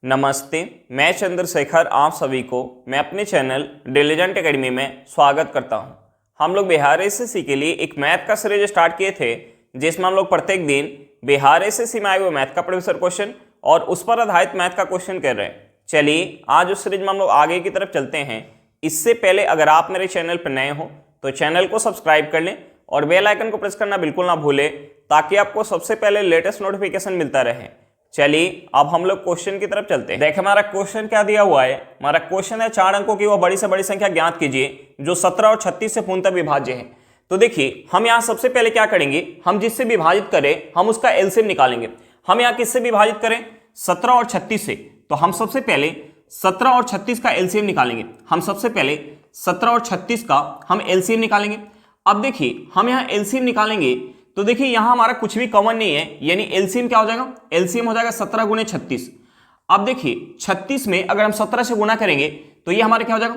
नमस्ते, मैं चंद्रशेखर आप सभी को मैं अपने चैनल डिलीजेंट एकेडमी में स्वागत करता हूं। हम लोग बिहार एसएससी के लिए एक मैथ का सीरीज स्टार्ट किए थे, जिसमें हम लोग प्रत्येक दिन बिहार एसएससी में आए हुए मैथ का प्रीवियस क्वेश्चन और उस पर आधारित मैथ का क्वेश्चन कर रहे हैं। चलिए आज उस सीरीज में हम लोग आगे की तरफ चलते हैं। इससे पहले अगर आप मेरे चैनल पर नए हो तो चैनल को सब्सक्राइब कर लें और बेल आइकन को प्रेस करना बिल्कुल ना भूलें, ताकि आपको सबसे पहले लेटेस्ट नोटिफिकेशन मिलता रहे। चलिए अब हम लोग क्वेश्चन की तरफ चलते हैं। देखिए हमारा क्वेश्चन क्या दिया हुआ है। हमारा क्वेश्चन है 4 अंकों की वह बड़ी से बड़ी संख्या ज्ञात कीजिए जो 17 और 36 से पूर्णतः विभाज्य है। तो देखिए हम यहाँ सबसे पहले क्या करेंगे, हम जिससे विभाजित करें हम उसका एलसीएम निकालेंगे। हम यहाँ किससे विभाजित करें, 17 और 36 से। तो हम सबसे पहले 17 और 36 का एलसीएम निकालेंगे। हम सबसे पहले 17 और 36 का हम एलसीएम निकालेंगे। अब देखिए हम यहाँ एलसीएम निकालेंगे तो देखिए यहां हमारा कुछ भी कॉमन नहीं है, यानी एलसीएम क्या हो जाएगा, एलसीएम हो जाएगा 17 गुणे 36। अब देखिए 36 में अगर हम 17 से गुना करेंगे तो ये हमारा क्या हो जाएगा,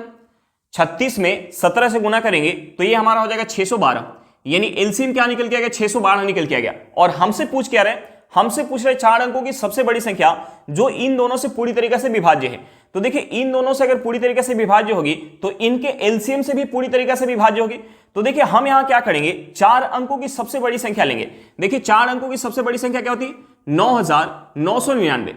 36 में 17 से गुना करेंगे तो ये हमारा हो जाएगा 612, यानी एलसीएम क्या निकल के आ गया, 612 निकल के आ गया। और हमसे पूछ क्या रहे, हमसे पूछ रहे 4 अंकों की सबसे बड़ी संख्या जो इन दोनों से पूरी तरीके से विभाज्य है। तो देखिए इन दोनों से अगर पूरी तरीके से विभाज्य होगी तो इनके एलसीएम से भी पूरी तरीके से विभाज्य होगी। तो देखिए हम यहां क्या करेंगे, 4 अंकों की सबसे बड़ी संख्या लेंगे। देखिए 4 अंकों की सबसे बड़ी संख्या क्या होती है, 9999।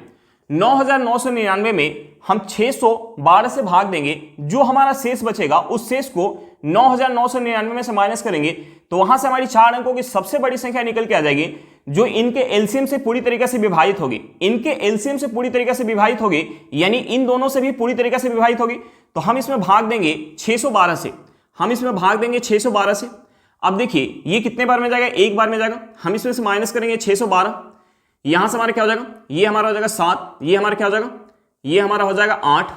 9999 में हम 612 से भाग देंगे, जो हमारा शेष बचेगा उस शेष को 9999 में से माइनस करेंगे तो वहां से हमारी 4 अंकों की सबसे बड़ी संख्या निकल के आ जाएगी जो इनके एलसीएम से पूरी तरीके से विभाजित होगी। इनके एलसीएम से पूरी तरीके से विभाजित होगी, यानी इन दोनों से भी पूरी तरीके से विभाजित होगी। तो हम इसमें भाग देंगे 612 से, हम इसमें भाग देंगे 612 से। अब देखिए ये कितने बार में जाएगा, एक बार में जाएगा। हम इसमें से माइनस करेंगे 612, यहां से हमारा क्या हो जाएगा, ये हमारा हो जाएगा 7, ये हमारा क्या हो जाएगा, ये हमारा हो जाएगा 8,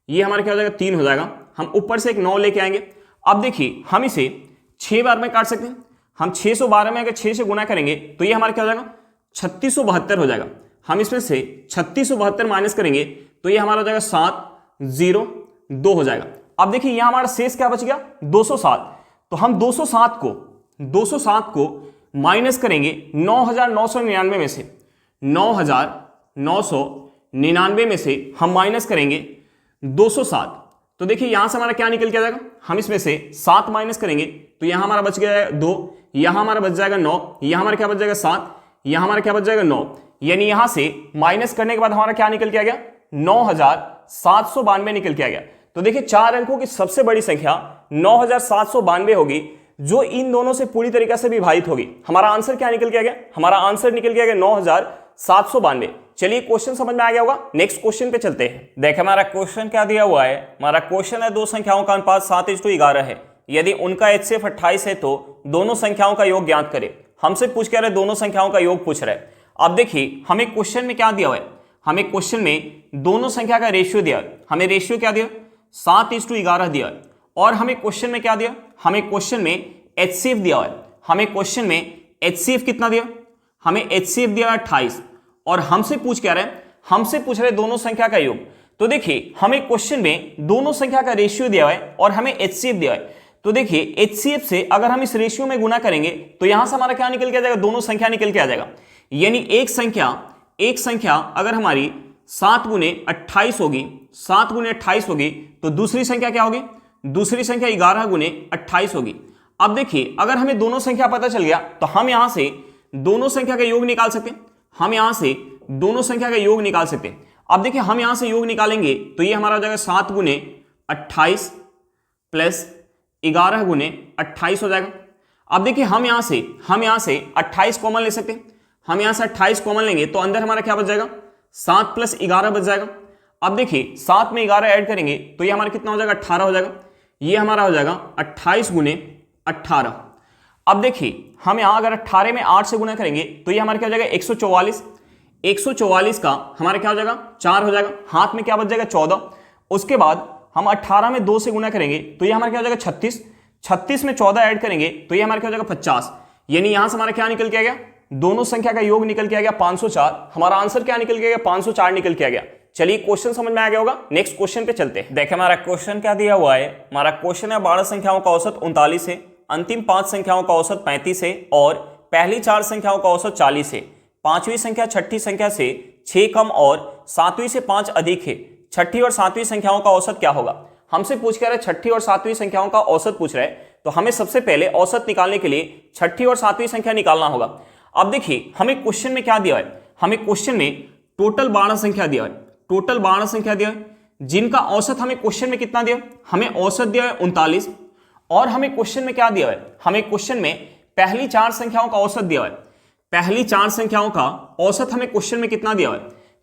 ये हमारा क्या हो जाएगा 3 हो जाएगा। हम ऊपर से एक 9 लेके आएंगे। अब देखिए हम इसे 6 बार में काट सकते हैं। हम 612 में अगर 6 से गुना करेंगे तो ये हमारा क्या हो जाएगा, 3672 हो जाएगा। हम इसमें से 3672 माइनस करेंगे तो ये हमारा हो जाएगा 702 हो जाएगा। अब देखिए यहां हमारा शेष क्या बच गया, 207। तो हम 207 को माइनस करेंगे 9999 में से, 9999 में से हम माइनस करेंगे 207। तो देखिए यहां से हमारा क्या निकल के आ जाएगा, हम इसमें से 7 माइनस करेंगे तो यहां हमारा बच गया 2, यहां हमारा बच जाएगा 9, यहां हमारा क्या बच जाएगा 7, यहां हमारा क्या बच जाएगा 9, यानी यहां से माइनस करने के बाद हमारा क्या निकल के आ गया, 9792 निकल के आ गया। तो देखिए 4 अंकों की सबसे बड़ी संख्या 9792 होगी जो इन दोनों से पूरी तरीके से विभाजित होगी। हमारा आंसर क्या निकल के आ गया, हमारा आंसर निकल के आ गया 9792। चलिए क्वेश्चन समझ में आ गया होगा, नेक्स्ट क्वेश्चन पे चलते हैं। देखिए हमारा क्वेश्चन क्या दिया हुआ है। हमारा क्वेश्चन है दो संख्याओं का अनुपात 7:11 है, यदि उनका HCF 28 है तो दोनों संख्याओं का योग ज्ञात करें। हमसे पूछ क्या रहे, दोनों संख्याओं का योग पूछ रहे। अब देखिए हमें क्वेश्चन में क्या दिया हुआ है, हमें क्वेश्चन में दोनों संख्या का रेशियो दिया है। हमें रेशियो क्या दिया, 7:11 दिया है। और हमें क्वेश्चन में क्या दिया, हमें क्वेश्चन में HCF दिया है। हमें क्वेश्चन में HCF कितना दिया, हमें HCF दिया 28। और हमसे पूछ क्या रहे, हमसे पूछ रहे दोनों संख्या का योग। तो देखिए हमें क्वेश्चन में दोनों संख्या का रेशियो दिया है और हमें HCF दिया है। तो देखिए HCF से अगर हम इस रेशियो में गुना करेंगे तो यहां से हमारा क्या निकल के आ जाएगा, दोनों संख्या निकल के आ जाएगा। यानी एक संख्या अगर हमारी 7 गुने 28 होगी, 7 गुने 28 होगी तो दूसरी संख्या क्या होगी, दूसरी संख्या 11 गुने 28 होगी। अब देखिए अगर हमें दोनों संख्या पता चल गया तो हम यहां से दोनों संख्या का योग निकाल सकते हैं। हम यहां से दोनों संख्या का योग निकाल सकते हैं। अब देखिए हम यहां से योग निकालेंगे तो ये हमारा हो जाएगा 7 गुने 28 प्लस 11 गुने 28 हो जाएगा। अब देखिए हम यहां से 28 कॉमन ले सकते हैं। हम यहां से 28 कॉमन लेंगे तो अंदर हमारा क्या बच जाएगा, 7 प्लस 11 बच जाएगा। अब देखिए 7 में 11 ऐड करेंगे तो ये हमारा कितना हो जाएगा, 18 हो जाएगा। ये हमारा हो जाएगा 28 गुने 18। अब देखिए हम यहां अगर 18 में 8 से गुना करेंगे तो ये हमारा क्या हो जाएगा, 144। 144 का हमारा क्या हो जाएगा, 4 हो जाएगा। हाथ में क्या बच जाएगा, 14। उसके बाद हम 18 में 2 से गुना करेंगे तो ये हमारा क्या हो जाएगा 36। 36 में 14 ऐड करेंगे तो ये हमारा क्या हो जाएगा 50। यानी यहां से हमारा क्या निकल के आ गया, दोनों संख्या का योग निकल के आ गया 504। हमारा आंसर क्या निकल के आ गया, 504 निकल के आ गया। चलिए क्वेश्चन समझ में आ गया होगा, नेक्स्ट क्वेश्चन पे चलते हैं। देखिए हमारा क्वेश्चन क्या दिया हुआ है। हमारा क्वेश्चन है 12 संख्याओं का औसत 39 है, अंतिम 5 संख्याओं का औसत 35 है और पहली 4 संख्याओं का औसत 40 है। पांचवी संख्या छठी संख्या से 6 कम और 7वीं से 5 अधिक है, छठी और सातवीं संख्याओं का औसत क्या होगा। हमसे पूछ के रहा है छठी और सातवीं संख्याओं का औसत पूछ रहा है, तो हमें सबसे पहले औसत निकालने के लिए छठी और सातवीं संख्या निकालना होगा। अब देखिए हमें क्वेश्चन में क्या दिया है, हमें क्वेश्चन में टोटल 12 संख्या दिया है, टोटल 12 संख्या दिया है, जिनका औसत हमें क्वेश्चन में कितना दिया, हमें औसत दिया है 39। और हमें क्वेश्चन में क्या दिया है, हमें क्वेश्चन में पहली 4 संख्याओं का औसत दिया है, पहली 4 संख्याओं का औसत हमें क्वेश्चन में कितना दिया है,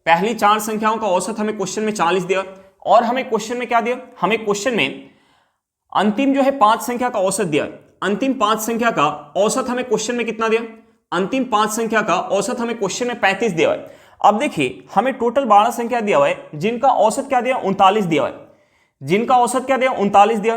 पहली 4 संख्याओं का औसत हमें क्वेश्चन में 40 दिया। और हमें क्वेश्चन में क्या दिया, हमें क्वेश्चन में अंतिम जो है 5 संख्या का औसत दिया, अंतिम 5 संख्या का औसत हमें क्वेश्चन में कितना दिया, अंतिम 5 संख्या का औसत हमें क्वेश्चन में 35 दिया है। अब देखिए हमें टोटल 12 संख्या दिया हुआ है, जिनका औसत क्या दिया, 39 दिया हुआ है, जिनका औसत क्या दिया, 39 दिया।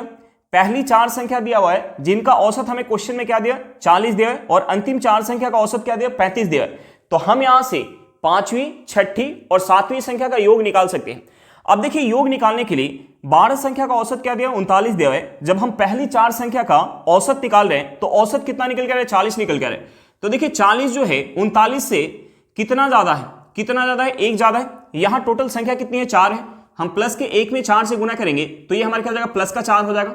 पहली 4 संख्या दिया हुआ है, जिनका औसत हमें क्वेश्चन में क्या दिया, 40 दिया है, और अंतिम 4 संख्या का औसत क्या दिया, 35 दिया है। तो हम यहां से 5वीं, छठी और 7वीं संख्या का योग निकाल सकते हैं। अब देखिए योग निकालने के लिए 12 संख्या का औसत क्या दिया, 39 दिया है। जब हम पहली 4 संख्या का औसत निकाल रहे हैं तो औसत कितना निकल के आ रहा है, 40 निकल के आ रहा है। तो देखिए 40 जो है 39 से कितना ज्यादा है, कितना ज्यादा है, 1 ज्यादा है। यहां टोटल संख्या कितनी है, 4 है। हम प्लस के 1 में 4 से गुना करेंगे तो ये हमारे क्या हो जाएगा, प्लस का 4 हो जाएगा।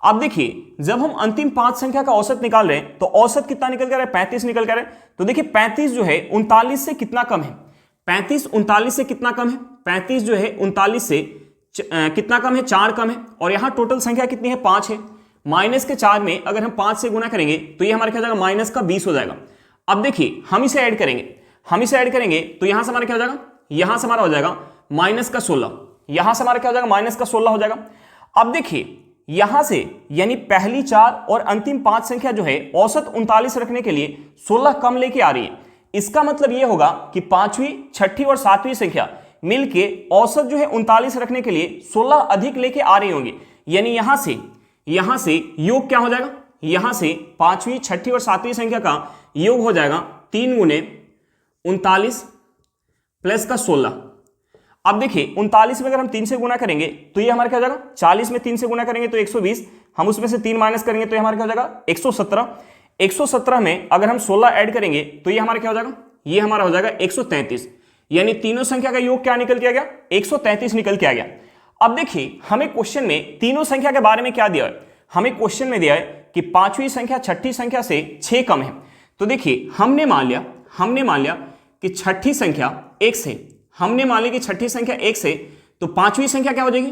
अब देखिए जब हम अंतिम 5 संख्या का औसत निकाल रहे हैं तो औसत कितना निकल के आ रहा है, 35 निकल के आ रहा है। तो देखिए 35 जो है 39 से कितना कम है, 35 39 से कितना कम है, 35 जो है 39 से कितना कम है, 4 कम है। और यहां टोटल संख्या कितनी है, 5 है। माइनस के 4 में अगर हम 5 से गुना करेंगे तो ये हमारे क्या हो जाएगा, माइनस का 20 हो जाएगा। अब देखिए हम इसे ऐड करेंगे, हम इसे ऐड करेंगे तो यहां से हमारा क्या हो जाएगा, यहां से हमारा हो जाएगा माइनस का 16, यहां से हमारा क्या हो जाएगा, माइनस का 16 हो जाएगा। अब देखिए यहां से यानी पहली 4 और अंतिम 5 संख्या जो है औसत 39 रखने के लिए 16 कम लेके आ रही है। इसका मतलब यह होगा कि 5वीं, छठी और 7वीं संख्या मिलके औसत जो है 39 रखने के लिए 16 अधिक लेके आ रही होंगी। यानी यहां से योग क्या हो जाएगा, यहां से 5वीं, छठी और 7वीं संख्या का योग हो जाएगा 3 गुने 39 प्लस का 16। अब देखिए 39 में अगर हम 3 से गुना करेंगे तो ये हमारा क्या हो जाएगा, 40 में 3 से गुना करेंगे तो 120, हम उसमें से 3 माइनस करेंगे तो ये हमारा क्या हो जाएगा, 117। 117 में अगर हम 16 ऐड करेंगे तो ये हमारा क्या हो जाएगा, ये हमारा हो जाएगा 133। यानी तीनों संख्या का योग क्या निकल के आ गया, 133 निकल के आ गया। अब देखिए हमें क्वेश्चन में तीनों संख्या के बारे में क्या दिया है, हमें क्वेश्चन में दिया है कि 5वीं संख्या छठी संख्या से 6 कम है। तो देखिए हमने मान लिया कि छठी संख्या 1 से, हमने मान लिया कि छठी संख्या 1 से, तो 5वीं संख्या क्या हो जाएगी,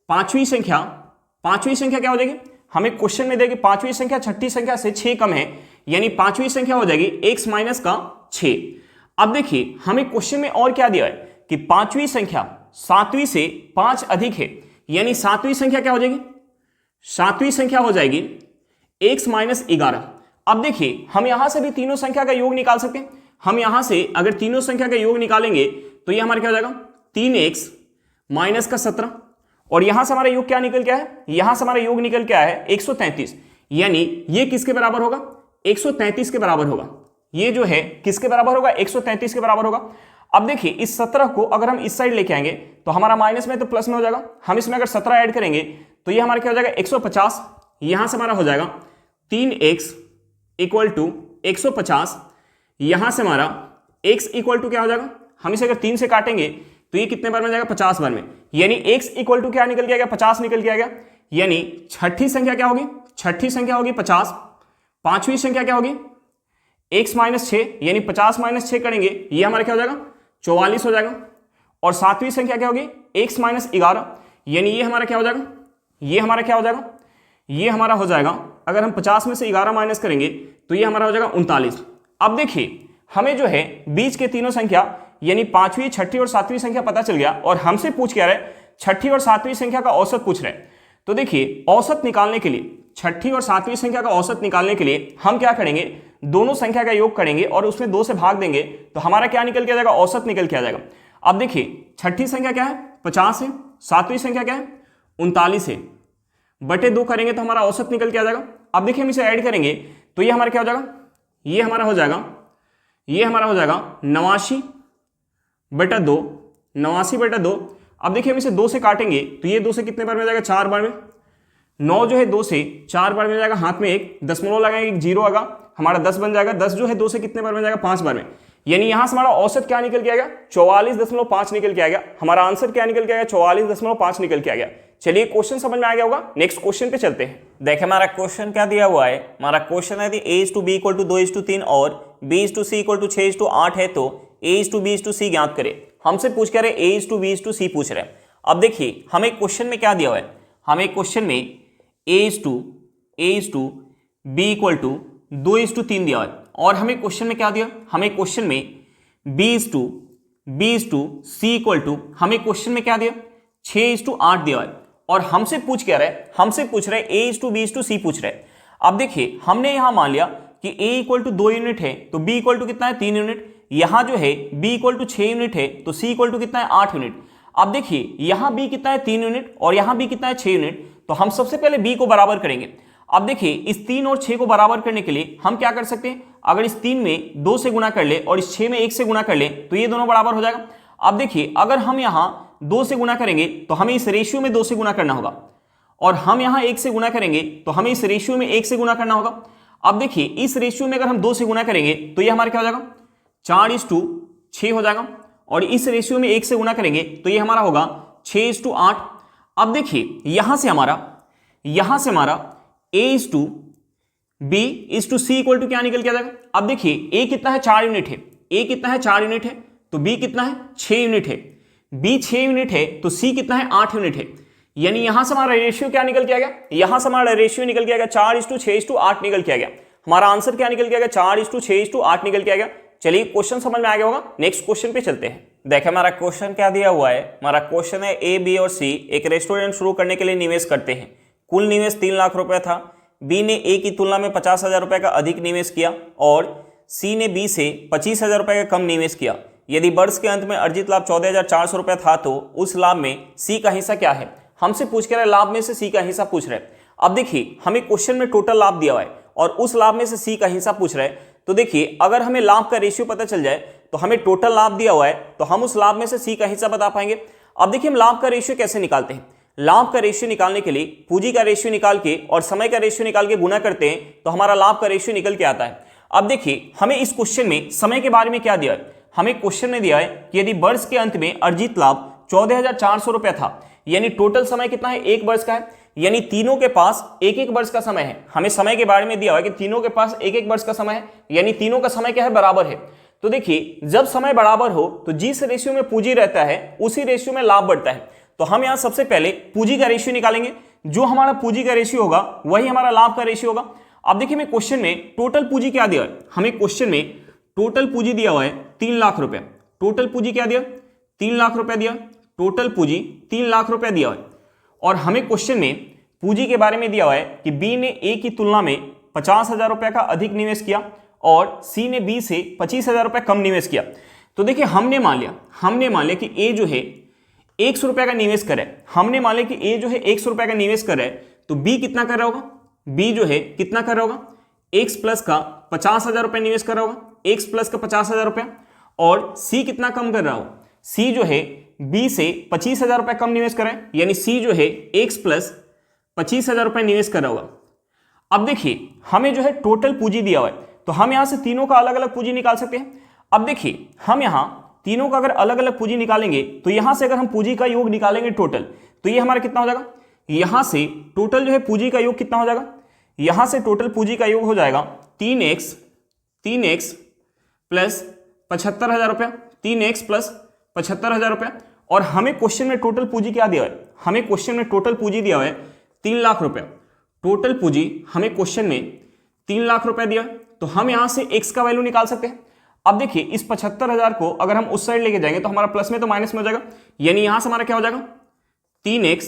पांचवी संख्या क्या हो जाएगी, हमें क्वेश्चन में दिया कि 5वीं संख्या छठी संख्या से 6 कम है, यानी 5वीं संख्या हो जाएगी x माइनस का 6। अब देखिए हमें क्वेश्चन में और क्या दिया है कि 5वीं संख्या 7वीं से 5 अधिक है, यानी 7वीं संख्या क्या हो जाएगी, 7वीं संख्या हो जाएगी x माइनस 11। अब देखिए हम यहां से भी तीनों संख्या का योग निकाल सकते हैं। हम यहां से अगर तीनों संख्या का योग निकालेंगे तो ये हमारा क्या हो जाएगा, 3x माइनस का 17, और यहां से हमारा योग क्या निकल के आया है, यहां से हमारा योग निकल के आया है 133। यानी ये किसके बराबर होगा, 133 के बराबर होगा। ये जो है किसके बराबर होगा, 133 के बराबर होगा। अब देखिए इस 17 को अगर हम इस साइड लेके आएंगे तो हमारा माइनस में तो प्लस में हो जाएगा। हम इसमें अगर 17 ऐड करेंगे तो ये हमारा क्या हो जाएगा, 150। यहां से हमारा हो जाएगा 3x इक्वल टू 150। यहां से हमारा x इक्वल टू क्या हो जाएगा, हम इसे अगर 3 से काटेंगे तो ये कितने बार में जाएगा, 50 बार में। यानी x इक्वल टू क्या निकल के आ गया, 50 निकल के आ गया। यानी छठी संख्या क्या होगी, छठी संख्या होगी 50। 5वीं संख्या क्या होगी, x माइनस 6, यानी 50 माइनस 6 करेंगे ये हमारा क्या हो जाएगा, 44 हो जाएगा। और 7वीं संख्या क्या होगी, x माइनस 11, यानी ये हमारा क्या हो जाएगा, ये हमारा क्या हो जाएगा, ये हमारा हो जाएगा, अगर हम 50 में से 11 माइनस करेंगे तो ये हमारा हो जाएगा 39। अब देखिए हमें जो है बीच के तीनों संख्या यानी 5वीं, छठी और 7वीं संख्या पता चल गया, और हमसे पूछ क्या रहा है, छठी और 7वीं संख्या का औसत पूछ रहे हैं। तो देखिए औसत निकालने के लिए, छठी और 7वीं संख्या का औसत निकालने के लिए हम क्या करेंगे, दोनों संख्या का योग करेंगे और उसमें 2 से भाग देंगे तो हमारा क्या निकल के आ जाएगा, औसत निकल के आ जाएगा। अब देखिए छठी संख्या क्या है, 50 है, 7वीं संख्या क्या है, 39 है, बटे 2 करेंगे तो हमारा औसत निकल के आ जाएगा। अब देखिए हम इसे ऐड करेंगे तो ये हमारा क्या हो जाएगा, ये हमारा हो जाएगा 89 बटा 2, 89 बटा 2। अब देखिए हम इसे 2 से काटेंगे तो ये 2 से कितने बार में जाएगा, 4 बार में। 9 जो है 2 से 4 बार में जाएगा, हाथ में एक दशमलव लगाएंगे, 0 आएगा, हमारा 10 बन जाएगा। 10 जो है 2 से कितने बार में जाएगा, 5 बार में। यानी यहां से हमारा औसत क्या निकल के आ गया, 44.5 निकल के आ गया। हमारा आंसर क्या निकल के आ गया, 44.5 निकल के आ गया। चलिए क्वेश्चन समझ में आ गया होगा, नेक्स्ट क्वेश्चन पे चलते हैं। देखिए हमारा क्वेश्चन क्या दिया हुआ है, हमारा क्वेश्चन है a/b = 2:3 और b/c = 6:8 है, तो a/b/c ज्ञात करें। हमसे पूछ कर रहे a/b/c पूछ रहे हैं। अब देखिए हमें क्वेश्चन में क्या दिया हुआ है, हमें क्वेश्चन में a/b = 2:3 दिया है और हमें क्वेश्चन में क्या दिया, हमें क्वेश्चन में b/c = हमें क्वेश्चन में क्या दिया 6:8 दिया है और हमसे पूछ क्या रहा है, हमसे पूछ रहे a/b/c पूछ रहे हैं। अब देखिए हमने यहां मान लिया कि a = 2 यूनिट है तो b = कितना है 3 यूनिट, यहां जो है b = 6 यूनिट है तो c = कितना है 8 यूनिट। अब देखिए यहां b कितना है 3 यूनिट और यहां b कितना है 6 यूनिट, तो हम सबसे पहले b को बराबर करेंगे। अब देखिए इस 3 और 6 को बराबर करने के लिए हम क्या कर सकते हैं, अगर इस 3 में 2 से गुणा कर ले और इस 6 में 1 से गुणा कर ले तो ये दोनों बराबर हो जाएगा। अब देखिए अगर हम यहां 2 से गुणा करेंगे तो हमें इस रेशियो में 2 से गुणा करना होगा और हम यहां 1 से गुणा करेंगे तो हमें इस रेशियो में 1 से गुणा करना होगा। अब देखिए इस रेशियो में अगर हम 2 से गुणा करेंगे तो ये हमारा क्या हो जाएगा 4:6 हो जाएगा और इस रेशियो में 1 से गुणा करेंगे तो ये हमारा होगा 6:8। अब देखिए यहां से हमारा a/b/c = क्या निकल के आ जाएगा। अब देखिए a कितना है 4 यूनिट है, a कितना है 4 यूनिट है तो b कितना है 6 यूनिट है, b 6 यूनिट है तो c कितना है 8 यूनिट है। यानी यहां से हमारा रेशियो क्या निकल के आ गया, यहां से हमारा रेशियो निकल के आ गया 4:6:8 निकल के आ गया। हमारा आंसर क्या निकल के आ गया 4:6:8 निकल के आ गया। चलिए क्वेश्चन समझ में आ गया होगा, नेक्स्ट क्वेश्चन पे चलते हैं। देखिए हमारा क्वेश्चन क्या दिया हुआ है, हमारा क्वेश्चन है a, b और c एक रेस्टोरेंट शुरू करने के लिए निवेश करते हैं। कुल निवेश 3 लाख रुपए था। b ने a की तुलना में 50,000 रुपए का अधिक निवेश किया और c ने b से 25,000 रुपए का कम निवेश किया। यदि वर्ष के अंत में अर्जित लाभ 14,400 रुपए था तो उस लाभ में c का हिस्सा क्या है। हमसे पूछ कर लाभ में से c का हिस्सा पूछ रहे हैं। अब देखिए हमें क्वेश्चन में टोटल लाभ दिया हुआ है और उस लाभ में से c का हिस्सा पूछ रहे हैं। तो देखिए अगर हमें लाभ का रेशियो पता चल जाए तो हमें टोटल लाभ दिया हुआ है तो हम उस लाभ में से c का हिस्सा बता पाएंगे। अब देखिए हम लाभ का रेशियो कैसे निकालते हैं, लाभ का रेशियो निकालने के लिए पूंजी का रेशियो निकाल के और समय का रेशियो निकाल के गुना करते हैं तो हमारा लाभ का रेशियो निकल के आता है। अब देखिए हमें इस क्वेश्चन में समय के बारे में क्या दिया है, हमें क्वेश्चन में दिया है कि यदि वर्ष के अंत में अर्जित लाभ 14,400 रुपए था, यानी टोटल समय कितना है 1 वर्ष का है, यानी तीनों के पास 1-1 वर्ष का समय है। हमें समय के बारे में दिया हुआ है कि तीनों के पास 1-1 वर्ष का समय है, यानी तीनों का समय क्या है बराबर है। तो देखिए जब समय बराबर हो तो जिस रेशियो में पूंजी रहता है उसी रेशियो में लाभ बढ़ता है। तो हम यहां सबसे पहले पूंजी का रेशियो निकालेंगे, जो हमारा पूंजी का रेशियो होगा वही हमारा लाभ का रेशियो होगा। अब देखिए मैं क्वेश्चन में टोटल पूंजी क्या दिया है, हमें क्वेश्चन में टोटल पूंजी दिया हुआ है 3 लाख रुपए। टोटल पूंजी क्या दिया 3 लाख रुपए दिया, टोटल पूंजी 3 लाख रुपए दिया है और हमें क्वेश्चन में पूंजी के बारे में दिया हुआ है कि बी ने ए की तुलना में 50,000 रुपए का अधिक निवेश किया और सी ने बी से 25,000 रुपए कम निवेश किया। तो देखिए हमने मान लिया कि ए जो है 100 रुपए का निवेश करे, हमने मान लिया कि ए जो है 100 रुपए का निवेश कर रहा है तो बी कितना कर रहा होगा, बी जो है कितना कर रहा होगा x प्लस का 50,000 रुपए निवेश कर रहा होगा, x प्लस का 50,000 रुपए, और सी कितना कम कर रहा होगा, सी जो है बी से 25,000 रुपए कम निवेश कर रहा है, यानी सी जो है x प्लस 25,000 रुपए निवेश कर रहा होगा। अब देखिए हमें जो है टोटल पूंजी दिया हुआ है तो हम यहां से तीनों का अलग अलग पूंजी निकाल सकते हैं। अब देखिए हम यहां तीनों का अगर अलग अलग पूंजी निकालेंगे तो यहां से अगर हम पूंजी का योग निकालेंगे टोटल तो ये हमारा कितना हो जाएगा, यहां से टोटल जो है पूंजी का योग कितना हो जाएगा, यहां से टोटल पूंजी का योग हो जाएगा 3x प्लस 75,000 रुपया, 3x प्लस 75,000 रुपया। और हमें क्वेश्चन में टोटल पूंजी क्या दिया है, हमें क्वेश्चन में टोटल पूंजी दिया हुआ है 3 लाख रुपया। टोटल पूंजी हमें क्वेश्चन में 3 लाख रुपया दिया है तो हम यहां से x का वैल्यू निकाल सकते हैं। अब देखिए इस 75,000 को अगर हम उस साइड लेके जाएंगे तो हमारा प्लस में तो माइनस में हो जाएगा, यानी यहां से हमारा क्या हो जाएगा 3x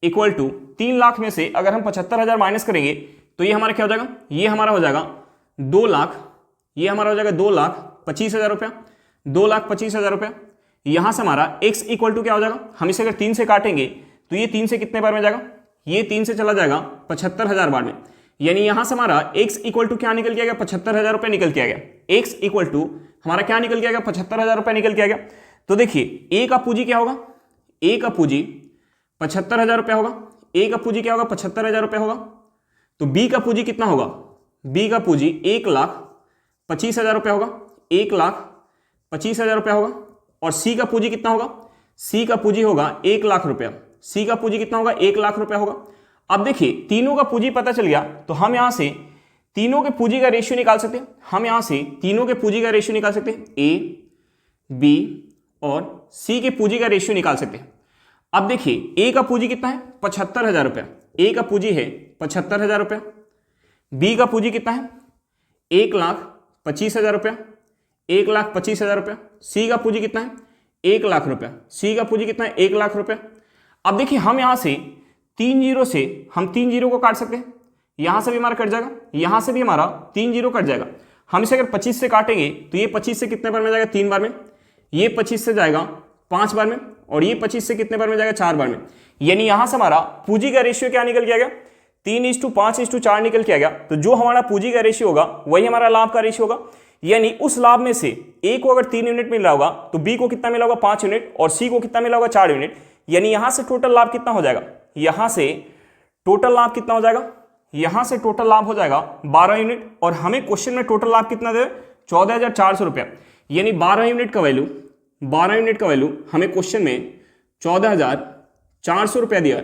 इक्वल टू 3 लाख में से अगर हम 75,000 माइनस करेंगे तो ये हमारा क्या हो जाएगा, ये हमारा हो जाएगा 2 लाख, ये हमारा हो जाएगा 2,25,000 रुपया, 2,25,000 रुपया। यहां से हमारा x इक्वल टू क्या हो जाएगा, हम इसे अगर 3 से काटेंगे तो ये 3 से कितने बार में जाएगा, ये 3 से चला जाएगा 75,000 बार में, यानी यहां से हमारा x इक्वल टू क्या निकल के आ गया 75,000 रुपए निकल के आ गया। x इक्वल टू हमारा क्या निकल के आ गया 75,000 रुपए निकल के आ गया। तो देखिए a का पूंजी क्या होगा, a का पूंजी 75,000 रुपया होगा, a का पूंजी क्या होगा 75,000 रुपया होगा। तो b का पूंजी कितना होगा, b का पूंजी 1,25,000 रुपया होगा, 1,25,000 25,000 रुपया होगा। और सी का पूंजी कितना होगा? सी का पूंजी होगा 1 लाख रुपया। सी का पूंजी कितना होगा? 1 लाख रुपया होगा। अब देखिए तीनों का पूंजी पता चल गया तो हम यहां से तीनों के पूंजी का रेशियो निकाल सकते हैं। हम यहां से तीनों के पूंजी का रेशियो निकाल सकते हैं, ए, बी और सी के पूंजी का रेशियो निकाल सकते हैं। अब देखिए ए का पूंजी कितना है? 75,000 रुपया। ए का पूंजी है 75,000 रुपया। बी का पूंजी कितना है? 1,25,000 रुपया। 1,25,000 रुपया। सी का पूंजी कितना है? 1 लाख रुपया। सी का पूंजी कितना है? 1 लाख रुपया। अब देखिए हम यहां से 3 जीरो से हम 3 जीरो को काट सकते हैं। यहां से भी हमारा कट जाएगा, यहां से भी हमारा 3 जीरो कट जाएगा। हम इसे अगर 25 से काटेंगे तो ये 25 से कितने बार में जाएगा? 3 बार में। ये 25 से जाएगा 5 बार में और ये 25 से कितने बार में जाएगा? 4 बार में। यानी यहां से हमारा पूंजी का रेशियो क्या निकल के आ गया? 3:5:4 निकल के आ गया। तो जो हमारा पूंजी का रेशियो होगा वही हमारा लाभ का रेशियो होगा। यानी उस लाभ में से ए को अगर 3 यूनिट मिल रहा होगा तो बी को कितना मिला होगा? 5 यूनिट और सी को कितना मिला होगा? 4 यूनिट। यानी यहां से टोटल लाभ कितना हो जाएगा? यहां से टोटल लाभ कितना हो जाएगा? यहां से टोटल लाभ हो जाएगा 12 यूनिट। और हमें क्वेश्चन में टोटल लाभ कितना दे? 14,400 रुपया। यानी 12 यूनिट का वैल्यू हमें क्वेश्चन में 14,400 रुपया दिया है।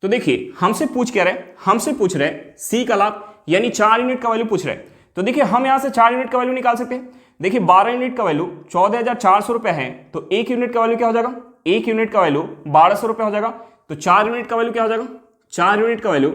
तो देखिए हमसे पूछ क्या रहे? हमसे पूछ रहे सी का लाभ, यानी 4 यूनिट का वैल्यू पूछ रहे। तो देखिए हम यहां से 4 यूनिट का वैल्यू निकाल सकते हैं। देखिए 12 यूनिट का वैल्यू 14,400 रुपया है तो 1 यूनिट का वैल्यू क्या हो जाएगा? 1 यूनिट का वैल्यू 1,200 रुपया हो जाएगा। तो 4 यूनिट का वैल्यू क्या हो जाएगा? 4 यूनिट का वैल्यू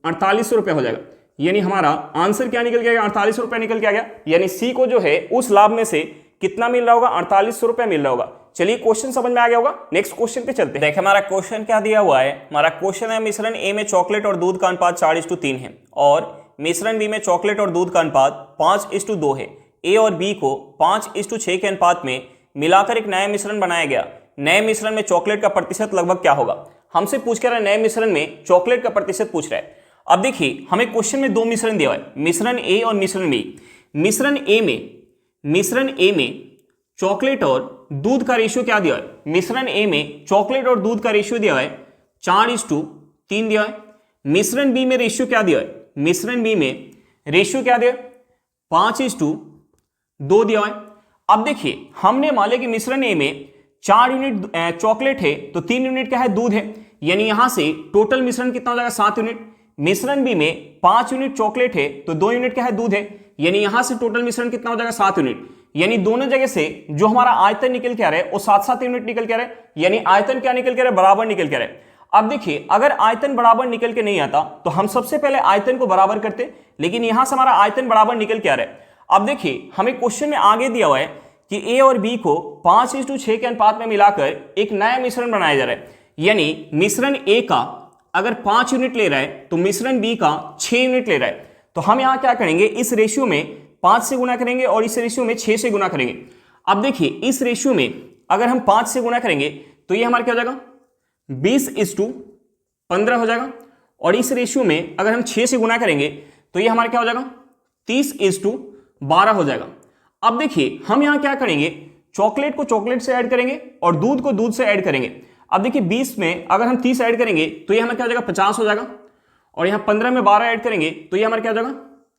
4,800 रुपया हो जाएगा। यानी हमारा आंसर क्या निकल के आ गया? 4,800 रुपया निकल के आ गया। यानी सी को जो है उस लाभ में से कितना मिल रहा होगा? 4,800 रुपया मिल रहा होगा। चलिए क्वेश्चन समझ में आ गया होगा। नेक्स्ट क्वेश्चन पे चलते हैं। देखिए हमारा क्वेश्चन क्या दिया हुआ है। हमारा क्वेश्चन है मिश्रण ए में चॉकलेट और दूध का अनुपात 4:3 है और मिश्रण बी में चॉकलेट और दूध का अनुपात 5:2 है। ए और बी को 5:6 के अनुपात में मिलाकर एक नया मिश्रण बनाया गया। नए मिश्रण में चॉकलेट का प्रतिशत लगभग क्या होगा? हमसे पूछ कर रहा है नए मिश्रण में चॉकलेट का प्रतिशत पूछ रहा है। अब देखिए हमें क्वेश्चन में 2 मिश्रण दिया हुआ है, मिश्रण ए और मिश्रण बी। मिश्रण ए में चॉकलेट और दूध का रेशियो क्या दिया है? मिश्रण ए में चॉकलेट और दूध का रेशियो दिया है 4:3 दिया है। मिश्रण बी में रेशियो क्या दिया है? मिश्रण बी में रेशियो क्या दिया? 5:2 दिया है। अब देखिए हमने मान लिया कि मिश्रण ए में 4 यूनिट चॉकलेट है तो 3 यूनिट क्या है? दूध है। यानी यहां से टोटल मिश्रण कितना हो जाएगा? 7 यूनिट। मिश्रण बी में 5 यूनिट चॉकलेट है तो 2 यूनिट क्या है? दूध है। यानी यहां से टोटल मिश्रण कितना हो जाएगा? 7 यूनिट। यानी दोनों जगह से जो हमारा आयतन निकल के आ रहा है वो 7-7 यूनिट निकल के आ रहा है। यानी आयतन क्या निकल के आ रहा है? बराबर निकल के आ रहा है। अब देखिए अगर आयतन बराबर निकल के नहीं आता तो हम सबसे पहले आयतन को बराबर करते, लेकिन यहां से हमारा आयतन बराबर निकल के आ रहा है। अब देखिए हमें क्वेश्चन में आगे दिया हुआ है कि ए और बी को 5:6 के अनुपात में मिलाकर एक नया मिश्रण बनाया जा रहा है। यानी मिश्रण ए का अगर 5 यूनिट ले रहा है तो मिश्रण बी का 6 यूनिट ले रहा है। तो हम यहां क्या करेंगे? इस रेशियो में 5 से गुना करेंगे और इस रेशियो में 6 से गुना करेंगे। अब देखिए इस रेशियो में अगर हम 5 से गुना करेंगे तो ये हमारा क्या हो जाएगा? 20:15 हो जाएगा। और इस रेशियो में अगर हम 6 से गुना करेंगे तो ये हमारा क्या हो जाएगा? 30:12 हो जाएगा। अब देखिए हम यहां क्या करेंगे? चॉकलेट को चॉकलेट से ऐड करेंगे और दूध को दूध से ऐड करेंगे। अब देखिए 20 में अगर हम 30 ऐड करेंगे तो ये हमारा क्या हो जाएगा? 50 हो जाएगा। और यहां 15 में 12 ऐड करेंगे तो ये हमारा क्या हो जाएगा?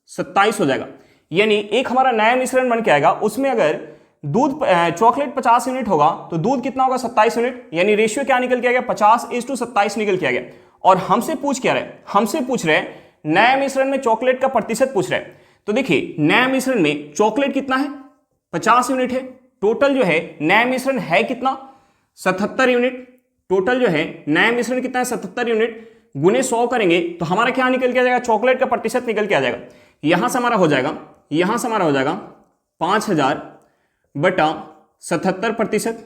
27 हो जाएगा। यानी एक हमारा नया मिश्रण बन के आएगा, उसमें अगर दूध चॉकलेट 50 यूनिट होगा तो दूध कितना होगा? 27 यूनिट। यानी रेशियो क्या निकल के आ गया? 50:27 निकल के आ गया। और हमसे पूछ क्या रहे? हमसे पूछ रहे नया मिश्रण में चॉकलेट का प्रतिशत पूछ रहे हैं। तो देखिए नया मिश्रण में चॉकलेट कितना है? 50 यूनिट है। टोटल जो है नया मिश्रण है कितना? 77 यूनिट। टोटल जो है नया मिश्रण कितना है? 77 यूनिट। गुने 100 करेंगे तो हमारा क्या निकल के आ जाएगा? चॉकलेट का प्रतिशत निकल के आ जाएगा। यहां से हमारा हो जाएगा 5,000/77%।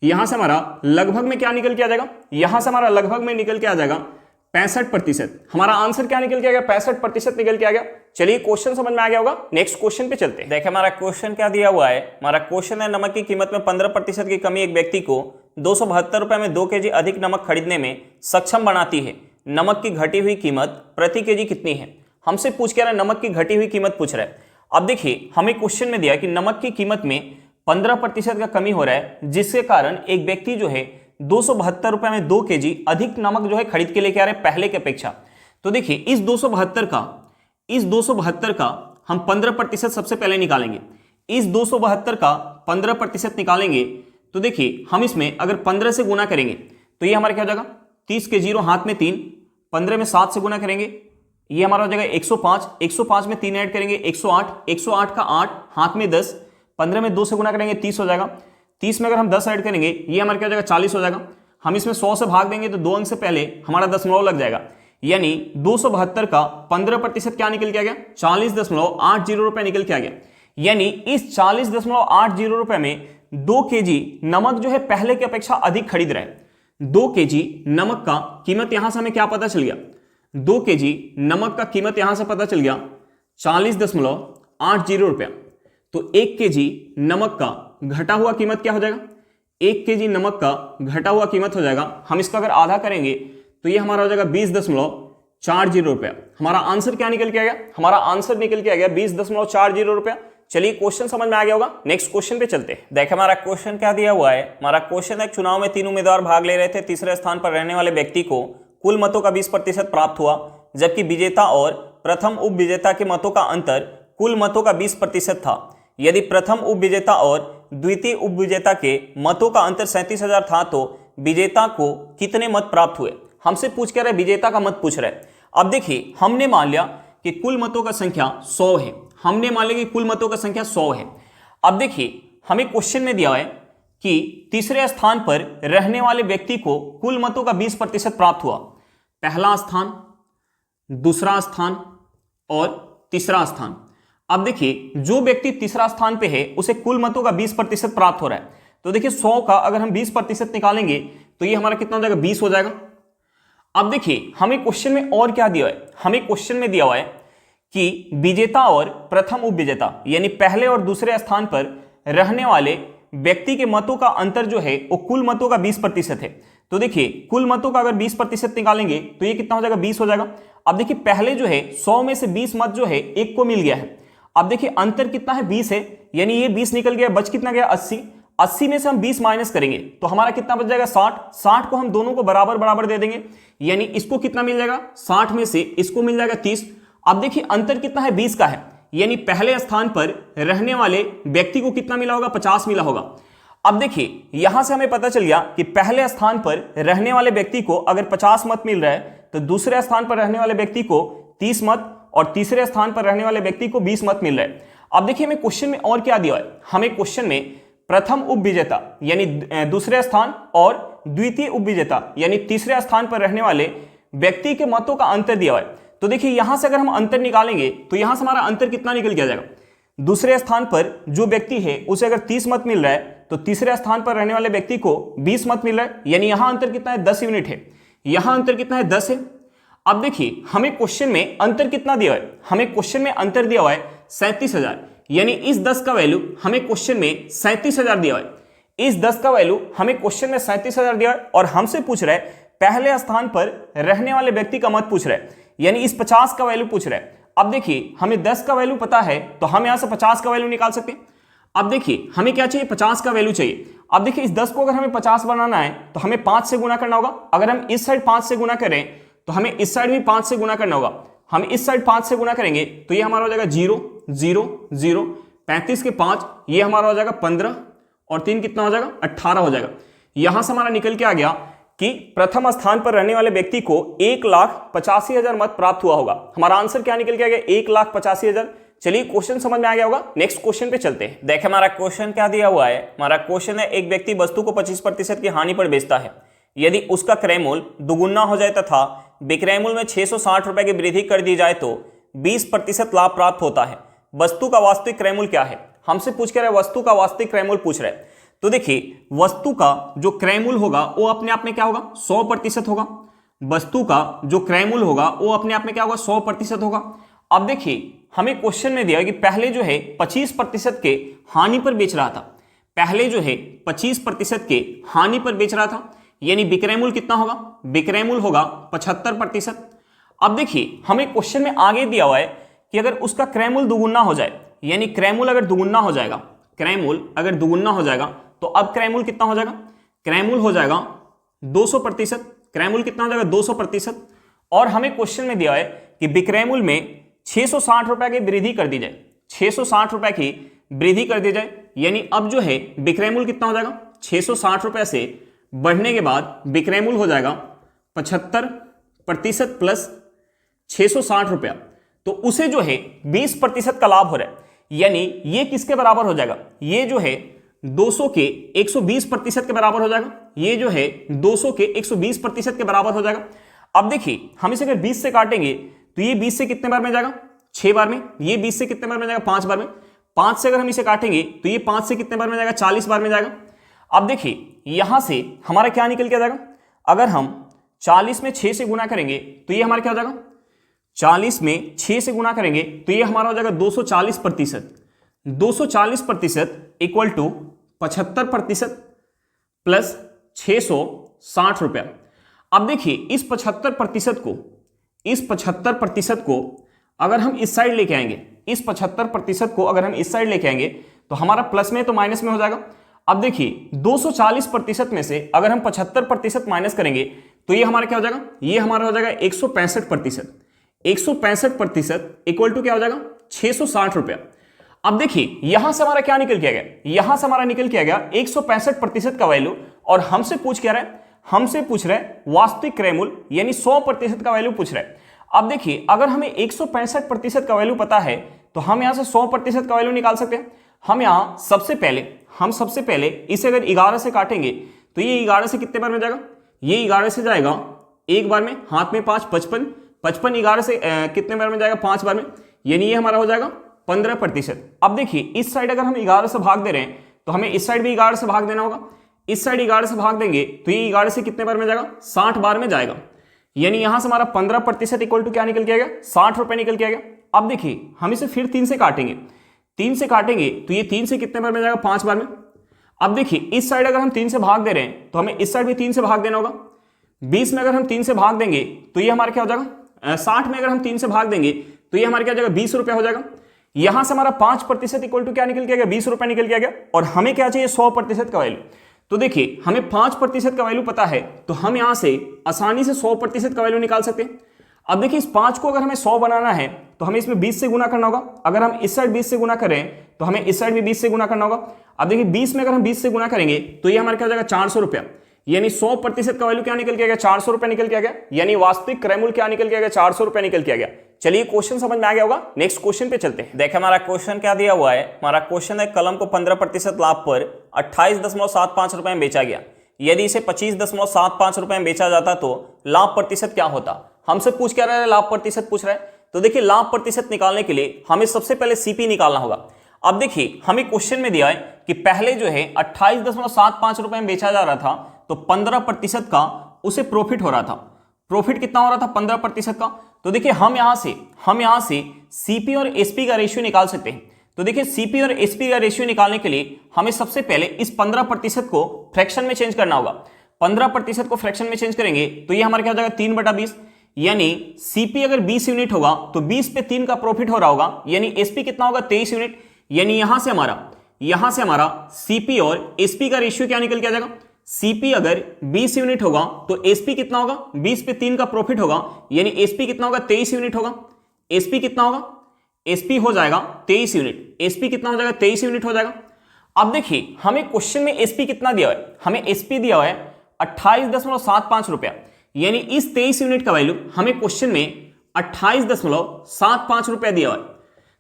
यहां से हमारा लगभग में क्या निकल के आ जाएगा? यहां से हमारा लगभग में निकल के आ जाएगा 65%। हमारा आंसर क्या निकल के आ गया? 65% निकल के आ गया। चलिए क्वेश्चन समझ में आ गया होगा। नेक्स्ट क्वेश्चन पे चलते हैं। देखिए हमारा क्वेश्चन क्या दिया हुआ है। हमारा क्वेश्चन है नमक की कीमत में 15% की कमी एक व्यक्ति को 272 रुपए में 2 kg अधिक नमक खरीदने में सक्षम बनाती है। नमक की घटी हुई कीमत प्रति केजी कितनी है? हमसे पूछ के रहा है नमक की घटी हुई कीमत पूछ रहा है। अब देखिए हमें क्वेश्चन में दिया कि नमक की कीमत में 15% का कमी हो रहा है, जिसके कारण एक व्यक्ति जो है 272 रुपए में 2 kg अधिक नमक जो है खरीद के लेके आ रहे हैं पहले की अपेक्षा। तो देखिए इस 272 का हम 15% सबसे पहले निकालेंगे। इस 272 का 15% निकालेंगे तो देखिए हम इसमें अगर 15 से गुना करेंगे तो ये हमारा क्या हो जाएगा, 30 के 0 हाथ में 3, 15 में 7 से गुना करेंगे ये हमारा हो जाएगा 105, 105 में 3 ऐड करेंगे 108, 108 का 8 हाथ में 10, 15 में 2 से गुना करेंगे 30 हो जाएगा, 30 में अगर हम 10 ऐड करेंगे ये हमारा क्या हो जाएगा 40 हो जाएगा। हम इसमें 100 से भाग देंगे तो 2 अंक से पहले हमारा दशमलव लग जाएगा, यानी 272 का 15% क्या निकल के आ गया, 40.80 रुपए निकल के आ गया। यानी इस 40.80 रुपए में 2 kg नमक जो है पहले की अपेक्षा अधिक खरीद रहे हैं। 2 kg नमक का कीमत यहां से हमें क्या पता चल गया, 2 kg नमक का कीमत यहां से पता चल गया 40.80 रुपया। तो 1 kg नमक का घटा हुआ कीमत क्या हो जाएगा, 1 kg नमक का घटा हुआ कीमत हो जाएगा, हम इसका अगर आधा करेंगे तो ये हमारा हो जाएगा 20.40 रुपया। हमारा आंसर क्या निकल के आ गया, हमारा आंसर निकल के आ गया 20.40 रुपया। चलिए क्वेश्चन समझ में आ गया होगा, नेक्स्ट क्वेश्चन पे चलते हैं। देखिए हमारा क्वेश्चन क्या दिया हुआ है, हमारा क्वेश्चन है चुनाव में 3 उम्मीदवार भाग ले रहे थे, तीसरे स्थान पर रहने वाले व्यक्ति को कुल मतों का 20% प्राप्त हुआ, जबकि विजेता और प्रथम उप विजेता के मतों का अंतर कुल मतों का 20% था। यदि प्रथम उप विजेता और द्वितीय उप विजेता के मतों का अंतर 37,000 था तो विजेता को कितने मत प्राप्त हुए। हमसे पूछ कर रहे विजेता का मत पूछ रहे। अब देखिए हमने मान लिया कि कुल मतों का संख्या 100 है, हमने मान लिया कि कुल मतों का संख्या 100 है। अब देखिए हमें क्वेश्चन में दिया है कि तीसरे स्थान पर रहने वाले व्यक्ति को कुल मतों का 20% प्राप्त हुआ। पहला स्थान, दूसरा स्थान और तीसरा स्थान। अब देखिए जो व्यक्ति तीसरा स्थान पे है उसे कुल मतों का 20% प्राप्त हो रहा है। तो देखिए 100 का अगर हम 20% निकालेंगे तो ये हमारा कितना हो जाएगा, 20 हो जाएगा। अब देखिए हमें क्वेश्चन में और क्या दिया है, हमें क्वेश्चन में दिया हुआ है कि विजेता और प्रथम उप विजेता यानी पहले और दूसरे स्थान पर रहने वाले व्यक्ति के मतों का अंतर जो है वो कुल मतों का 20% है। तो देखिए कुल मतों का अगर 20% निकालेंगे तो ये कितना हो जाएगा, 20 हो जाएगा। अब देखिए पहले जो है 100 में से 20 मत जो है एक को मिल गया है। अब देखिए अंतर कितना है, 20 है, यानी ये 20 निकल गया, बच कितना गया, 80। 80 में से हम 20 माइनस करेंगे तो हमारा कितना बच जाएगा, 60। 60 को हम दोनों को बराबर बराबर दे देंगे, यानी इसको कितना मिल जाएगा, 60 में से इसको मिल जाएगा 30। अब देखिए अंतर कितना है, 20 का है, यानी पहले स्थान पर रहने वाले व्यक्ति को कितना मिला होगा, 50 मिला होगा। अब देखिए यहां से हमें पता चल गया कि पहले स्थान पर रहने वाले व्यक्ति को अगर 50 मत मिल रहा है तो दूसरे स्थान पर रहने वाले व्यक्ति को 30 मत और तीसरे स्थान पर रहने वाले व्यक्ति को 20 मत मिल रहा है। अब देखिए हमें क्वेश्चन में और क्या दिया है, हमें क्वेश्चन में प्रथम उप विजेता यानी दूसरे स्थान और द्वितीय उप विजेता यानी तीसरे स्थान पर रहने वाले व्यक्ति के मतों का अंतर दिया हुआ है। तो देखिए यहां से अगर हम अंतर निकालेंगे तो यहां से हमारा अंतर कितना निकल के आ जाएगा, दूसरे स्थान पर जो व्यक्ति है उसे अगर 30 मत मिल रहा है तो तीसरे स्थान पर रहने वाले व्यक्ति को 20 मत मिल रहा है, यानी यहां अंतर कितना है, 10 यूनिट है। यहां अंतर कितना है, 10 है। अब देखिए हमें क्वेश्चन में अंतर कितना दिया है, हमें क्वेश्चन में अंतर दिया हुआ है 37,000, यानी इस 10 का वैल्यू हमें क्वेश्चन में 37,000 दिया हुआ है। इस 10 का वैल्यू हमें क्वेश्चन में 37,000 दिया है और हमसे पूछ रहा है पहले स्थान पर रहने वाले व्यक्ति का मत पूछ रहा है, यानी इस 50 का वैल्यू पूछ रहा है। अब देखिए हमें 10 का वैल्यू पता है तो हम यहां से 50 का वैल्यू निकाल सकते हैं। अब देखिए हमें क्या चाहिए, 50 का वैल्यू चाहिए। अब देखिए इस 10 को अगर हमें 50 बनाना है तो हमें 5 से गुना करना होगा। अगर हम इस साइड 5 से गुना करें तो हमें इस साइड भी 5 से गुना करना होगा। हम इस साइड 5 से गुना करेंगे तो ये हमारा हो जाएगा 0 0 0, 35 के 5 ये हमारा हो जाएगा 15 और 3 कितना हो जाएगा, 18 हो जाएगा। यहां से हमारा निकल के आ गया कि प्रथम स्थान पर रहने वाले व्यक्ति को 1,85,000 मत प्राप्त हुआ होगा। हमारा आंसर क्या निकल के आ गया, 1,85,000। चलिए क्वेश्चन समझ में आ गया होगा, नेक्स्ट क्वेश्चन पे चलते हैं। देखिए हमारा क्वेश्चन क्या दिया हुआ है, हमारा क्वेश्चन है एक व्यक्ति वस्तु को 25% की हानि पर बेचता है। यदि उसका क्रय मूल्य दुगुना हो जाए तथा विक्रय मूल्य में 660 रुपए की वृद्धि कर दी जाए तो 20% लाभ प्राप्त होता है। वस्तु का वास्तविक क्रय मूल्य क्या है। हमसे पूछ कर वस्तु का वास्तविक क्रय मूल्य पूछ रहे हैं। तो देखिए वस्तु का जो क्रय मूल्य होगा वो अपने आप में क्या होगा, 100% होगा। वस्तु का जो क्रय मूल्य होगा वो अपने आप में क्या होगा, 100% होगा। अब देखिए हमें क्वेश्चन में दिया कि पहले जो है 25% के हानि पर बेच रहा था, पहले जो है 25% के हानि पर बेच रहा था, यानी विक्रय मूल्य कितना होगा, विक्रय मूल्य होगा 75%। अब देखिए हमें क्वेश्चन में आगे दिया हुआ है कि अगर उसका क्रय मूल्य दुगुना हो जाए, यानी क्रय मूल्य अगर दुगुना हो जाएगा, क्रय मूल्य अगर दुगुना हो जाएगा तो अब क्रय मूल्य कितना हो जाएगा, क्रय मूल्य हो जाएगा 200%। क्रय मूल्य कितना हो जाएगा, 200%। और हमें क्वेश्चन में दिया है कि विक्रय मूल्य में 660 रुपए की वृद्धि कर दी जाए, 660 रुपए की वृद्धि कर दी जाए, यानी अब जो है विक्रय मूल्य कितना हो जाएगा, 660 रुपये से बढ़ने के बाद विक्रय मूल्य हो जाएगा 75% प्लस 660 रुपया, तो उसे जो है 20% का लाभ हो रहा है, यानी ये किसके बराबर हो जाएगा, ये जो है 200 के 120% के बराबर हो जाएगा, ये जो है 200 के 120% के बराबर हो जाएगा। अब देखिए हम इसे अगर 20 से काटेंगे तो ये 20 से कितने बार में जाएगा, 6 बार में, ये 20 से कितने बार में जाएगा, 5 बार में, 5 से अगर हम इसे काटेंगे तो ये 5 से कितने बार में जाएगा, 40 बार में जाएगा। अब देखिए यहां से हमारा क्या निकल के आ जाएगा, अगर हम 40 में 6 से गुना करेंगे तो ये हमारा क्या हो जाएगा, 40 में 6 से गुना करेंगे तो ये हमारा हो जाएगा 240%, 240% इक्वल टू 75% प्लस 660 रुपया। अब देखिए इस 75% को अगर हम इस साइड लेके आएंगे, इस 75% को अगर हम इस साइड लेके आएंगे तो हमारा प्लस में तो माइनस में हो जाएगा। अब देखिए 240% में से अगर हम 75% माइनस करेंगे तो ये हमारा क्या हो जाएगा, ये हमारा हो जाएगा 165%, 165% इक्वल टू क्या हो जाएगा, 660 रुपया। अब देखिए यहां से हमारा क्या निकल के आ गया, यहां से हमारा निकल के आ गया 165% का वैल्यू, और हमसे पूछ क्या रहा है, हमसे पूछ रहा है वास्तविक क्रय मूल्य यानी 100% का वैल्यू पूछ रहा है। अब देखिए अगर हमें 165% का वैल्यू पता है तो हम यहां से 100% का वैल्यू निकाल सकते हैं। हम यहां सबसे पहले इसे अगर 11 से काटेंगे तो ये 11 से कितने बार में जाएगा, ये 11 से जाएगा एक बार में, हाथ में 5, 55, 11 से कितने बार में जाएगा, 5 बार में, यानी ये हमारा हो जाएगा 15%। अब देखिए इस साइड अगर हम 11 से भाग दे रहे हैं तो हमें इस साइड भी 11 से भाग देना होगा, इस साइड 11 से भाग देंगे तो ये 11 से कितने बार में जाएगा, 60 बार में जाएगा, यानी यहां से हमारा 15% इक्वल टू क्या निकल के आ गया, 60 रुपए निकल के आ गया। अब देखिए हम इसे फिर 3 से काटेंगे, 3 से काटेंगे तो ये 3 से कितने बार में जाएगा, 5 बार में। अब देखिए इस साइड अगर हम 3 से भाग दे रहे हैं तो हमें इस साइड भी 3 से भाग देना होगा, 20 में अगर हम 3 से भाग देंगे तो ये हमारा क्या हो जाएगा, 60 में अगर हम 3 से भाग देंगे तो ये हमारा क्या हो जाएगा, 20 रुपया हो जाएगा। यहां से हमारा 5% इक्वल टू क्या निकल के आ गया, 20 रुपया निकल के आ गया, और हमें क्या चाहिए, 100% का वैल्यू। तो देखिए हमें 5% का वैल्यू पता है तो हम यहां से आसानी से 100% का वैल्यू निकाल सकते हैं। अब देखिए इस 5 को अगर हमें 100 बनाना है तो हमें इसमें 20 से गुना करना होगा, अगर हम इस साइड 20 से गुना करें तो हमें इस साइड भी 20 से गुना करना होगा। अब देखिए 20 में अगर हम 20 से गुना करेंगे तो ये हमारा क्या हो जाएगा, 400 रुपया, यानी 100% का वैल्यू क्या निकल के आ गया, 400 रुपया निकल के आ गया, यानी वास्तविक क्रय मूल्य क्या निकल के आ गया, 400 रुपया निकल के आ गया। चलिए क्वेश्चन समझ में आ गया होगा, नेक्स्ट क्वेश्चन पे चलते हैं। देखिए हमारा क्वेश्चन क्या दिया हुआ है, हमारा क्वेश्चन है कलम को 15% लाभ पर 28.75 रुपए में बेचा गया, यदि इसे 25.75 रुपए में बेचा जाता तो लाभ प्रतिशत क्या होता। हमसे पूछ क्या रहा है, लाभ प्रतिशत पूछ रहा है। तो देखिए लाभ प्रतिशत निकालने के लिए हमें सबसे पहले सीपी निकालना होगा। अब देखिए हमें क्वेश्चन में दिया है कि पहले जो है 28.75 रुपए में बेचा जा रहा था तो 15% का उसे प्रॉफिट हो रहा था। प्रॉफिट कितना हो रहा था, 15% का। तो देखिए हम यहां से सीपी और एसपी का रेशियो निकाल सकते हैं। तो देखिए सीपी और एसपी का रेशियो निकालने के लिए हमें सबसे पहले इस 15% को फ्रैक्शन में चेंज करना होगा। 15% को फ्रैक्शन में चेंज करेंगे तो ये हमारा क्या हो जाएगा, 3/20, यानी सीपी अगर 20 यूनिट होगा तो 20 पे 3 का प्रॉफिट हो रहा होगा, यानी एसपी कितना होगा, 23 यूनिट। यानी यहां से हमारा सीपी और एसपी का रेशियो क्या निकल के आ जाएगा, सीपी अगर 20 यूनिट होगा तो एसपी कितना होगा, 20 पे 3 का प्रॉफिट होगा, यानी एसपी कितना होगा, 23 यूनिट होगा। एसपी कितना होगा, एसपी हो जाएगा 23 यूनिट। एसपी कितना हो जाएगा, 23 यूनिट हो जाएगा। अब देखिए हमें क्वेश्चन में एसपी कितना दिया है, हमें एसपी दिया हुआ है 28.75 रुपया, यानी इस 23 यूनिट का वैल्यू हमें क्वेश्चन में 28.75 रुपया दिया हुआ है।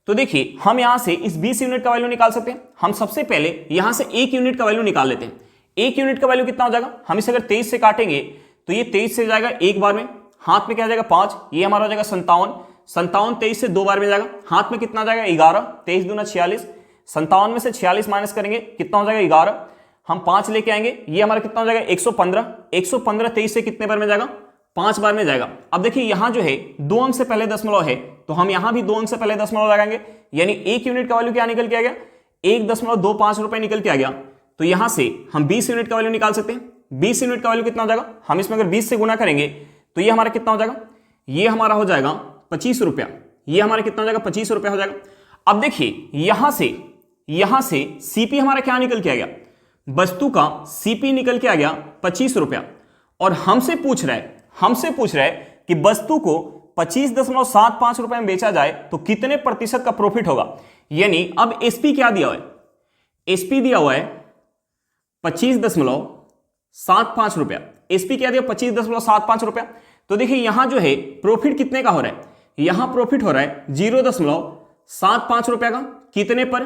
तो देखिए हम यहां से इस 20 यूनिट का वैल्यू निकाल सकते हैं। हम सबसे पहले यहां से 1 यूनिट का वैल्यू निकाल लेते हैं। 1 यूनिट का वैल्यू कितना हो जाएगा, हम इसे अगर 23 से काटेंगे तो ये 23 से जाएगा एक बार में, हाथ में क्या जाएगा 5, ये हमारा हो जाएगा 57, 23 से 2 बार में जाएगा, हाथ में कितना जाएगा 11, 23 दूना 46, 57 में से 46 माइनस करेंगे कितना हो जाएगा 11, हम 5 लेके आएंगे, ये हमारा कितना हो जाएगा 115, 23 से कितने बार में जाएगा, 5 बार में जाएगा। अब देखिए यहां जो है 2 अंक से पहले दशमलव है तो हम यहां भी 2 अंक से पहले दशमलव लगाएंगे, यानी 1 यूनिट का वैल्यू क्या निकल के आ गया, 1.25 रुपए निकल के आ गया। तो यहां से हम 20 यूनिट का वैल्यू निकाल सकते हैं। 20 यूनिट का वैल्यू कितना हो जाएगा, हम इसमें अगर 20 से गुना करेंगे तो ये हमारा कितना हो जाएगा, ये हमारा हो जाएगा 25 रुपया, ये हमारा कितना हो जाएगा 25 रुपया हो जाएगा। अब देखिए यहां से सीपी हमारा क्या निकल के आ गया, वस्तु का सीपी निकल के आ गया 25 रुपया, और हमसे पूछ रहा है कि वस्तु को 25.75 रुपए में बेचा जाए तो कितने प्रतिशत का प्रॉफिट होगा। यानी अब एसपी क्या दिया हुआ है, एसपी दिया हुआ है 25.75 रुपया। एसपी क्या दिया, 25.75 रुपया। तो देखिए यहां जो है प्रॉफिट कितने का हो रहा है, यहां प्रॉफिट हो रहा है 0.75 रुपया का। कितने पर,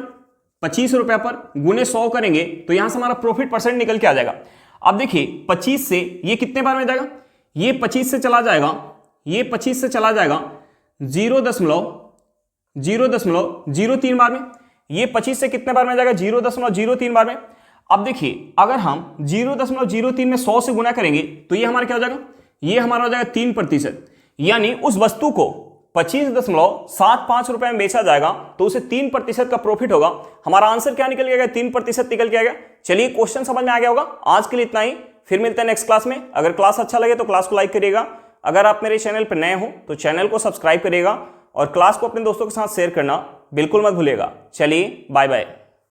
25 रुपया पर, गुने 100 करेंगे तो यहां से हमारा प्रॉफिट परसेंट निकल के आ जाएगा। अब देखिए 25 से ये कितने बार में जाएगा, ये 25 से चला जाएगा, ये 25 से चला जाएगा 0.03 बार में। ये 25 से कितने बार में जाएगा, 0.03 बार में। अब देखिए अगर हम 0.03 में 100 से गुना करेंगे तो ये हमारा क्या हो जाएगा, ये हमारा हो जाएगा 3%। यानी उस वस्तु को 25.75 रुपए में बेचा जाएगा तो उसे 3% का प्रॉफिट होगा। हमारा आंसर क्या निकल गया, 3% निकल के आ गया। चलिए क्वेश्चन समझ में आ गया होगा। आज के लिए इतना ही, फिर मिलते हैं नेक्स्ट क्लास में। अगर क्लास अच्छा लगे तो क्लास को लाइक करिएगा। अगर आप मेरे चैनल पर नए हो तो चैनल को सब्सक्राइब करिएगा और क्लास को अपने दोस्तों के साथ शेयर करना बिल्कुल मत भूलिएगा। चलिए बाय बाय।